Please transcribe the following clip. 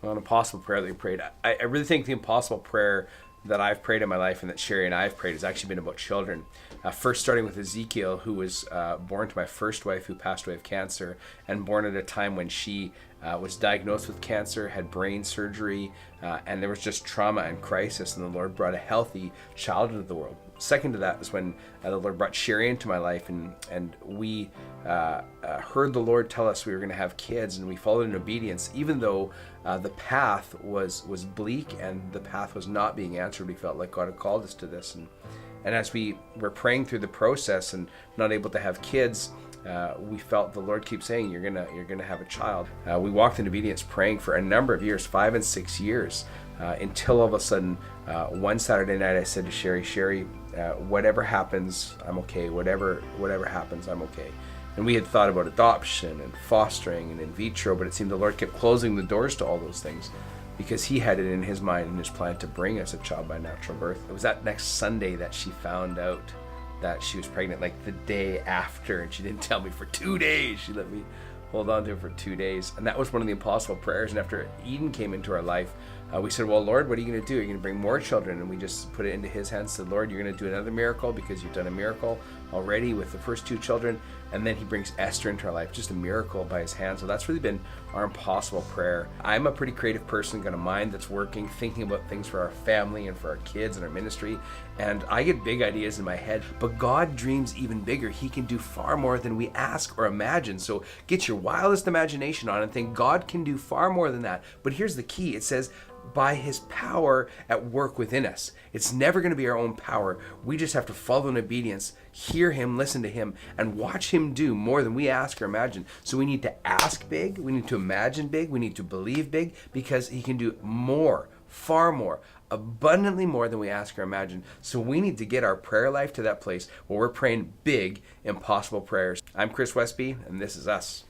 Well, an impossible prayer that we prayed. I really think the impossible prayer that I've prayed in my life and that Sherry and I have prayed has actually been about children. First, starting with Ezekiel, who was born to my first wife, who passed away of cancer, and born at a time when she was diagnosed with cancer, had brain surgery, and there was just trauma and crisis, and the Lord brought a healthy child into the world. Second to that was when the Lord brought Sherry into my life, and we heard the Lord tell us we were going to have kids, and we followed in obedience, even though the path was bleak and the path was not being answered. We felt like God had called us to this, and as we were praying through the process and not able to have kids, we felt the Lord keep saying, you're gonna have a child. We walked in obedience praying for a number of years, 5 and 6 years, until all of a sudden, one Saturday night I said to Sherry, whatever happens, I'm okay. Whatever happens, I'm okay. And we had thought about adoption and fostering and in vitro, but it seemed the Lord kept closing the doors to all those things because he had it in his mind and his plan to bring us a child by natural birth. It was that next Sunday that she found out that she was pregnant, like the day after, and she didn't tell me for 2 days. She let me hold on to it for 2 days. And that was one of the impossible prayers. And after Eden came into our life, we said, well, Lord, what are you going to do? Are you going to bring more children? And we just put it into his hands, said, Lord, you're going to do another miracle because you've done a miracle already with the first 2 children. And then he brings Esther into our life, just a miracle by his hand. So that's really been our impossible prayer. I'm a pretty creative person, got a mind that's working, thinking about things for our family and for our kids and our ministry. And I get big ideas in my head, but God dreams even bigger. He can do far more than we ask or imagine. So get your wildest imagination on and think God can do far more than that. But here's the key. It says, by his power at work within us. It's never going to be our own power. We just have to follow in obedience, hear him, listen to him, and watch him do more than we ask or imagine. So we need to ask big, we need to imagine big, we need to believe big, because he can do more, far more, abundantly more than we ask or imagine. So we need to get our prayer life to that place where we're praying big, impossible prayers. I'm Chris Westby, and this is us.